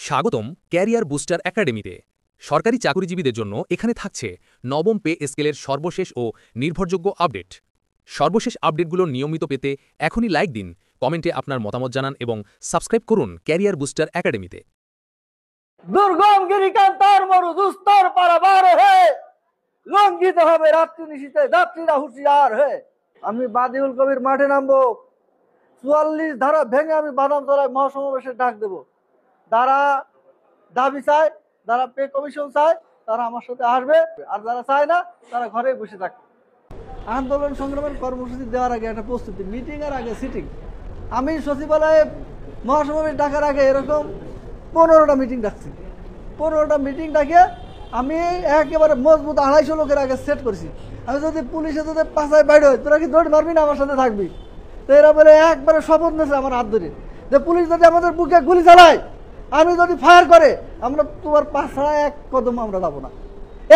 স্বাগতম career booster একাডেমিতে। সরকারি চাকরিজীবীদের জন্য এখানে থাকছে নবম পে স্কেলের সর্বশেষ ও নির্ভরযোগ্য আপডেট। সর্বশেষ আপডেটগুলো নিয়মিত পেতে এখনই লাইক দিন, কমেন্টে আপনার মতামত জানান এবং সাবস্ক্রাইব করুন ক্যারিয়ার বুস্টার একাডেমিতে। দুর্গম গিরিকান্তর মরু দুস্তর পারাবার হে, লঙ্ঘিত হবে রাত্রি নিশীথে যাত্রীরা হুঁশিয়ার হে। আমি বাদিউল কবির মাঠে নামবো, ৪৪ ধারা ভেঙে আমি বাদামতলায় মহাসমাবেশের ডাক দেব। যারা দাবি চায়, যারা পে কমিশন চায়, তারা আমার সাথে আসবে, আর যারা চায় না তারা ঘরে বসে থাকবে। আন্দোলন সংগ্রামের কর্মসূচি দেওয়ার আগে একটা প্রস্তুতি, মিটিং এর আগে সিটিং। আমি সচিবালয়ে মহাসমাবেশ ডাকার আগে এরকম ১৫টা মিটিং ডাকছি। ১৫টা মিটিং ডাকিয়ে আমি একেবারে মজবুত ২৫০ লোকের আগে সেট করেছি। আমি যদি পুলিশে যদি পাশায় বাইরে হয়, তোরা কি দৌড় মারবি না আমার সাথে থাকবি? তো এরা বলে একবারে শপথ নিয়েছে আমার হাত ধরে, যে পুলিশ যদি আমাদের বুকে গুলি চালায়, আমি যদি ফায়ার করে, আমরা তোমার পাশ ছাড়া এক কদম আমরা যাবো না,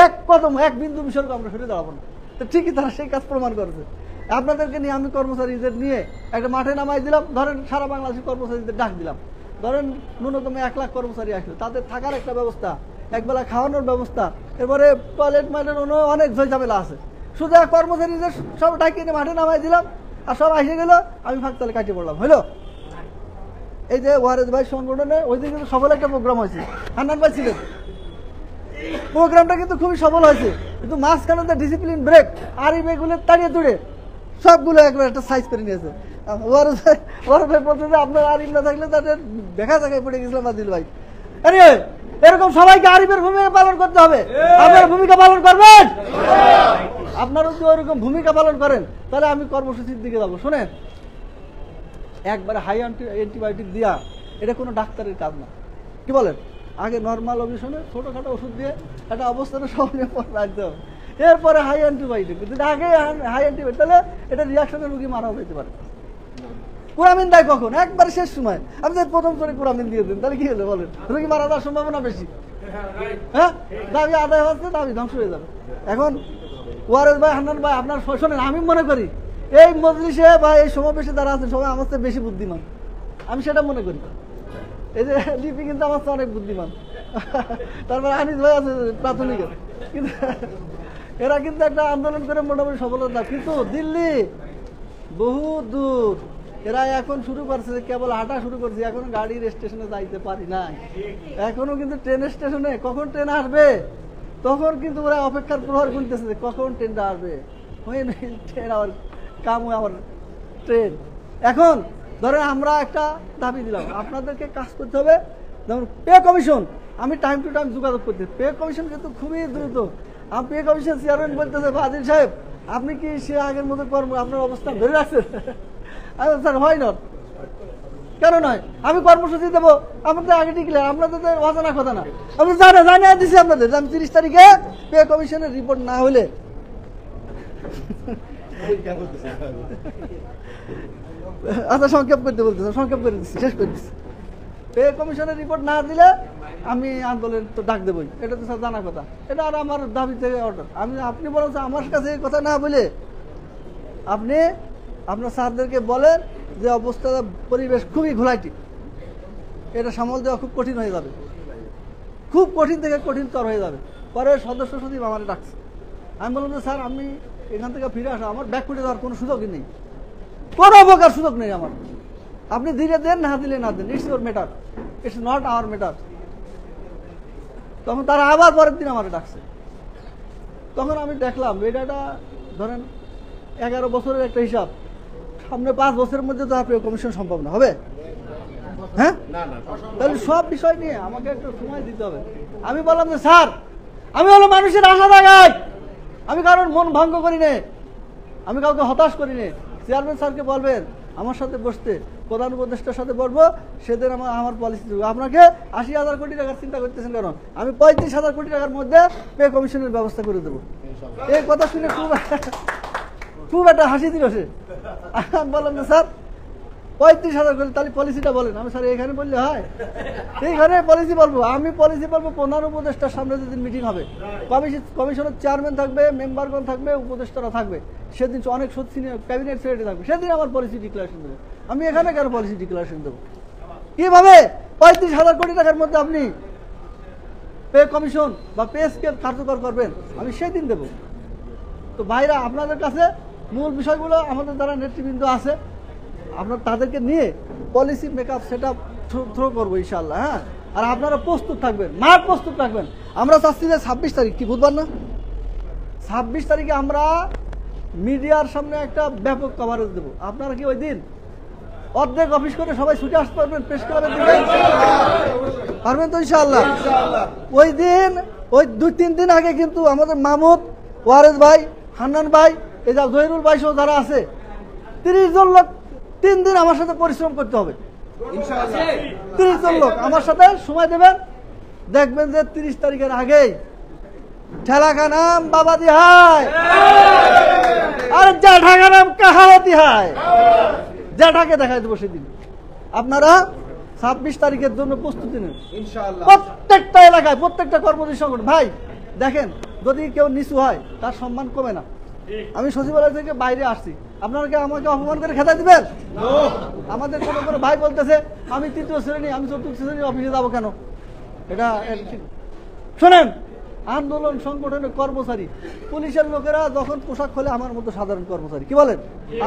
এক কদম এক বিন্দু বিসর্গ আমরা সরে দাঁড়াবো না। তো ঠিকই তারা সেই কাজ প্রমাণ করেছে। আপনাদেরকে নিয়ে আমি কর্মচারীদের নিয়ে একটা মাঠে নামাই দিলাম। ধরেন সারা বাংলাদেশের কর্মচারীদের ডাক দিলাম। ধরেন ন্যূনতম ১ লাখ কর্মচারী আসলো, তাদের থাকার একটা ব্যবস্থা, একবেলা খাওয়ানোর ব্যবস্থা, এরপরে টয়লেট মাইলের অনেক ঝামেলা আছে। শুধু কর্মচারীদের সব ডাকিয়ে নিয়ে মাঠে নামাই দিলাম, আর সব এসে গেল, আমি ফাঁকতালে কাটিয়ে পড়লাম। হইলো এই যে ওয়ারেদ ভাই সংগঠনে ওই দিন কিন্তু সফল একটা প্রোগ্রাম হয়েছে, হান্নান ভাই ছিলেন। প্রোগ্রামটা কিন্তু খুবই সফল হয়েছে, কিন্তু মাঝখানে তো ডিসিপ্লিন ব্রেক, আর এই বেগুলো তাড়িয়ে তুড়ে সবগুলো একবার একটা সাইজ করে নিয়েছে। ওয়ারেদ ভাই বলতে যে আপনার আরিফ না থাকলে তাদের দেখা জায়গায় পড়ে গেছিলাম আদিল ভাই। আরে এরকম সবাইকে আরিফের ভূমিকা পালন করতে হবে। আপনার ভূমিকা পালন করবেন, আপনারা যদি ওরকম ভূমিকা পালন করেন তাহলে আমি কর্মসূচির দিকে যাবো। শোনেন, একবারে হাই অ্যান্টিবায়োটিক দিয়া এটা কোনো ডাক্তারের কাজ না। কি বলেন? আগে নর্মাল অভিশনে ছোটোখাটো ওষুধ দিয়ে একটা অবস্থানে সবনিয়ে পর রাখতে হবে, এরপরে হাই অ্যান্টিবায়োটিক। যদি আগে হাই অ্যান্টিবায়োটিক, তাহলে এটা রিয়াকশনের রুগী মারাও যেতে পারে। কুরামিন দেয় কখন? একবারে শেষ সময়। আপনি যদি প্রথম স্তরে কুরামিন দিয়ে দেন, তাহলে কি হলো বলেন? রুগী মারা যাওয়ার সম্ভাবনা বেশি। হ্যাঁ, দাবি আদায় হচ্ছে, দাবি ধ্বংস হয়ে যাবে। এখন ওয়ারেদ ভাই, হান্নান ভাই, আপনার শোনেন, আমি মনে করি এই মজলিসে বা এই সমাবেশে যারা আছেন সবাই আমার চেয়ে বেশি বুদ্ধিমান, আমি সেটা মনে করি। এই যে লিপি কিন্তু আমার চেয়ে অনেক বুদ্ধিমান, তারপরে আনিস ভাই আছে প্রাথমিকের, কিন্তু এরা কিন্তু একটা আন্দোলন করে মোটামুটি সফলতা। কিন্তু দিল্লি বহু দূর, এরা এখন শুরু করছে, কেবল হাঁটা শুরু করছে, এখনো গাড়ির স্টেশনে যাইতে পারি নাই। এখনো কিন্তু ট্রেনের স্টেশনে কখন ট্রেন আসবে তখন কিন্তু ওরা অপেক্ষার প্রহর গুনতেছে যে কখন ট্রেনটা আসবে। ট্রেন আবার কাম আমার ট্রেন। এখন ধরেন আমরা একটা দাবি দিলাম, আপনাদেরকে কাজ করতে হবে। যেমন পে কমিশন, আমি টাইম টু টাইম যোগাযোগ করতে, পে কমিশন কিন্তু খুবই দ্রুত। আমি পে কমিশন চেয়ারম্যান বলতেছে, আদিল সাহেব আপনি কি সে আগের মতো কর্ম আপনার অবস্থান ধরে রাখছেন? স্যার হয় না, কেন নয়? আমি কর্মসূচি দেবো, আপনাদের আগে ডিক্লেয়ার, আপনাদের অজানা কথা না। আপনি জানিয়ে দিচ্ছি আপনাদের, আমি ৩০ তারিখে পে কমিশনের রিপোর্ট না হলে আচ্ছা সংক্ষেপ করতে বলতেছে, সংক্ষেপ করে দিচ্ছি, শেষ করে দিচ্ছি। পে কমিশনের রিপোর্ট না দিলে আমি আন্দোলন তো ডাক দেবই, এটা তো স্যার জানা কথা। এটা আর আমার দাবি থেকে অর্ডার। আপনি বলছেন আমার কাছে এই কথা না বলে আপনি আপনার স্যারদেরকে বলেন যে অবস্থা, পরিবেশ খুবই ঘোলাইটি, এটা সামাল দেওয়া খুব কঠিন হয়ে যাবে, খুব কঠিন থেকে কঠিনতর হয়ে যাবে। পরে সদস্য সচিব আমার ডাকছে, আমি বললাম যে স্যার আমি এখান থেকে ফিরে আসা, আমার ব্যাক ফুটে যাওয়ার কোনো সুযোগই নেই, কোনো প্রকার সুযোগ নেই আমার। আপনি ধীরে দেন, না দিলে না দেন, it's your matter, it's not our matter. তখন তারা আবার পরের দিন আমার ডাকছে। তখন আমি দেখলাম এটা ধরেন 11 বছরের একটা হিসাব, সামনে 5 বছরের মধ্যে তো আপনি কমিশন সম্ভব না হবে। হ্যাঁ, তাহলে সব বিষয় নিয়ে আমাকে একটু সময় দিতে হবে। আমি বললাম যে স্যার আমি হলো মানুষের আশা জাগাই, আমি কারোর মন ভঙ্গ করি নে, আমি কাউকে হতাশ করি নে। চেয়ারম্যান স্যারকে বলবেন আমার সাথে বসতে, প্রধান উপদেষ্টার সাথে বসবো, সেদিন আমার পলিসি দেবো। আপনাকে 80,000 কোটি টাকার চিন্তা করতেছেন কারণ আমি 35,000 কোটি টাকার মধ্যে পে কমিশনের ব্যবস্থা করে দেবো। এই কথা শুনে খুব একটা হাসি দিল সে। আমি বললাম যে স্যার 35,000 কোটি, তাহলে পলিসিটা বলেন। আমি স্যার এখানে বললে হয়? এইখানে পলিসি বলবো, আমি পলিসি বলবো প্রধান উপদেষ্টার সামনে যেদিন মিটিং হবে, কমিশনের চেয়ারম্যান থাকবে, মেম্বারগণ থাকবে, উপদেষ্টারা থাকবে, সেদিন অনেক সিনিয়র ক্যাবিনেট সেক্রেটারি থাকবে, সেদিন আমার পলিসি ডিক্লারেশন দেবো। আমি এখানে কেন পলিসি ডিক্লারেশন দেবো? কিভাবে 35,000 কোটি টাকার মধ্যে আপনি পে কমিশন বা পে স্কেল কার্যকর করবেন, আমি সেই দিন দেব। তো ভাইরা, আপনাদের কাছে মূল বিষয়গুলো আমাদের যারা নেতৃবৃন্দ আছে, আপনার তাদেরকে নিয়ে policy makeup set up through করবো ইনশাল্লাহ। হ্যাঁ, আর আপনারা প্রস্তুত থাকবেন, মাঠ প্রস্তুত থাকবেন। আমরা চাচ্ছি যে 26 তারিখ, কি বুধবার না, 26 তারিখে আমরা মিডিয়ার সামনে একটা ব্যাপক কভারেজ দেবো। আপনারা কি ওই দিন অর্ধেক অফিস করে সবাই ছুটে আসতে পারবেন প্রেস ক্লাবের দিকে? পারবেন তো ইনশাআল্লাহ? ওই দিন, ওই 2-3 দিন আগে কিন্তু আমাদের মাহমুদ, ওয়ারেস ভাই, হান্নান ভাই, এই যা জহিরুল ভাই সহ যারা আছে, 30 জন লোক 3 দিন আমার সাথে পরিশ্রম করতে হবে। 30 জন লোক আমার সাথে সময় দেবেন, দেখবেন যে 30 তারিখের আগেই ঠেলাকা নাম বাবা দিহায়, আর জ্যাঠাকা নাম কাহাওয়াতি হায়, জ্যাঠাকে দেখাই দেবো সেদিন। আপনারা 26 তারিখের জন্য প্রস্তুতি নেন ইনশাআল্লাহ। প্রত্যেকটা এলাকায়, প্রত্যেকটা কর্মচারী সংগঠন, ভাই দেখেন, যদি কেউ নিচু হয় তার সম্মান কমে না। আমি সচিবালয় থেকে বাইরে আসছি, আপনারা কি আমাকে অপমান করে খেতে দিবেন? আমাদের কোনো কোনো ভাই বলতেছে আমি 3য় শ্রেণী, আমি 4র্থ শ্রেণীর অফিসে যাবো কেন? এটা শোনেন, আন্দোলন সংগঠনের কর্মচারী, পুলিশের লোকেরা যখন পোশাক খোলে আমার মতো সাধারণ কর্মচারী, কি বলেন?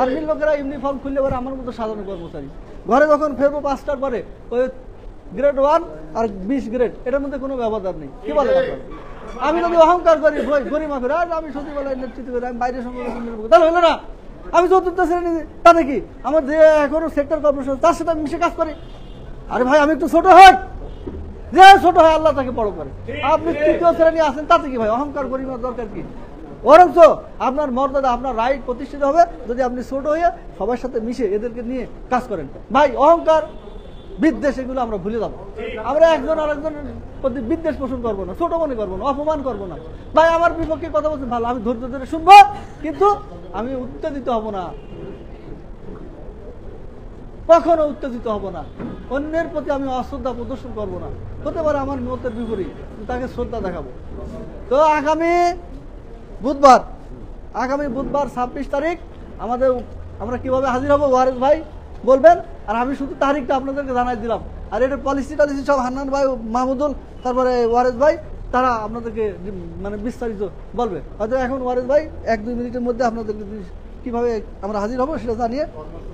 আর্মির লোকেরা ইউনিফর্ম খুললে পরে আমার মতো সাধারণ কর্মচারী। ঘরে যখন ফেরবো 5টার পরে, ওই গ্রেড 1 আর 20 গ্রেড, এটার মধ্যে কোনো ব্যবধান নেই, কি বলেন? আমি যদি অহংকার করি, গরিমা করে, আর আমি সচিবালয়ের নেতৃত্ব করি, আমি বাইরের সংগঠন, তাহলে হলো না? আমি 4র্থ শ্রেণী, তাতে কি আমার যে এখনো সেক্টর কর্পোরেশন, তার সাথে আমি মিশে কাজ করি। আরে ভাই, আমি একটু ছোট হই, যে ছোট হয় আল্লাহ তাকে বড় করে। আপনি 3য় শ্রেণী আছেন, তাতে কি ভাই? অহংকার গরিমার দরকার কি? বরঞ্চ আপনার মর্যাদা, আপনার রাইট প্রতিষ্ঠিত হবে যদি আপনি ছোট হয়ে সবার সাথে মিশে এদেরকে নিয়ে কাজ করেন। ভাই, অহংকার, বিদ্বেষ, এগুলো আমরা ভুলে যাবো। আমরা একজন আরেকজনের প্রতি বিদ্বেষ পোষণ করবো না, ছোট মনে করবো না, অপমান করবো না। ভাই, আমার বিপক্ষে কথা বলছেন ভালো, আমি ধৈর্য ধরে শুনবো, কিন্তু আমি উত্তেজিত হব না, কখনো উত্তেজিত হব না। অন্যের প্রতি আমি অশ্রদ্ধা প্রদর্শন করবো না। হতে পারে আমার মতের বিপরীত, তাকে শ্রদ্ধা দেখাবো। তো আগামী বুধবার 26 তারিখ আমরা কিভাবে হাজির হব, ওয়ারেস ভাই বলবেন, আর আমি শুধু তারিখটা আপনাদেরকে জানাই দিলাম। আর এটা পলিসি টলিসি সব হান্নান ভাই, মাহমুদুল, তারপরে ওয়ারেস ভাই, তারা আপনাদেরকে মানে বিস্তারিত বলবে। হয়তো এখন ওয়ারেস ভাই 1-2 মিনিটের মধ্যে আপনাদেরকে কিভাবে আমরা হাজির হব সেটা জানিয়ে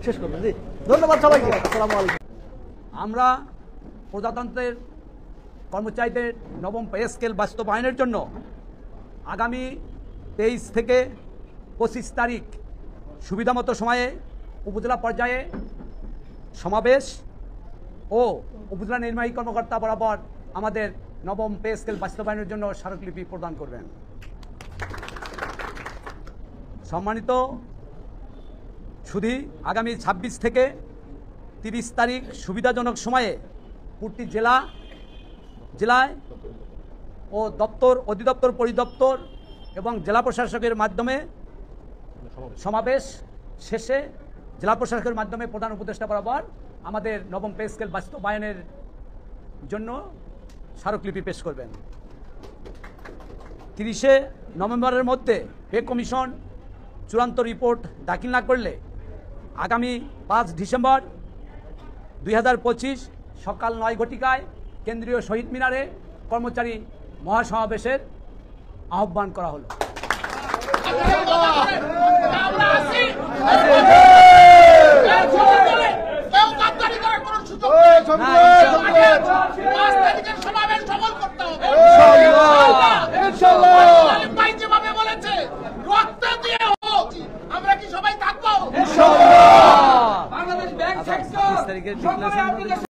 শেষ করবেন। জি, ধন্যবাদ সবাইকে। আসসালামু আলাইকুম। আমরা প্রজাতন্ত্রের কর্মচারীদের নবম পে স্কেল বাস্তবায়নের জন্য আগামী 23 থেকে 25 তারিখ সুবিধামতো সময়ে উপজেলা পর্যায়ে সমাবেশ ও উপজেলা নির্বাহী কর্মকর্তা বরাবর আমাদের নবম পে স্কেল বাস্তবায়নের জন্য স্মারকলিপি প্রদান করবেন। সম্মানিত সুধী, আগামী 26 থেকে 30 তারিখ সুবিধাজনক সময়ে প্রতি জেলায় ও দপ্তর, অধিদপ্তর, পরিদপ্তর এবং জেলা প্রশাসকের মাধ্যমে সমাবেশ শেষে জেলা প্রশাসকের মাধ্যমে প্রধান উপদেষ্টা বরাবর আমাদের নবম পে স্কেল বাস্তবায়নের জন্য স্মারকলিপি পেশ করবেন। 30শে নভেম্বরের মধ্যে পে কমিশন চূড়ান্ত রিপোর্ট দাখিল না করলে আগামী 5 ডিসেম্বর 2025 সকাল 9 ঘটিকায় কেন্দ্রীয় শহীদ মিনারে কর্মচারী মহাসমাবেশের আহ্বান করা হলো। আমরা কি সবাই থাকবো? Bangladesh bank sector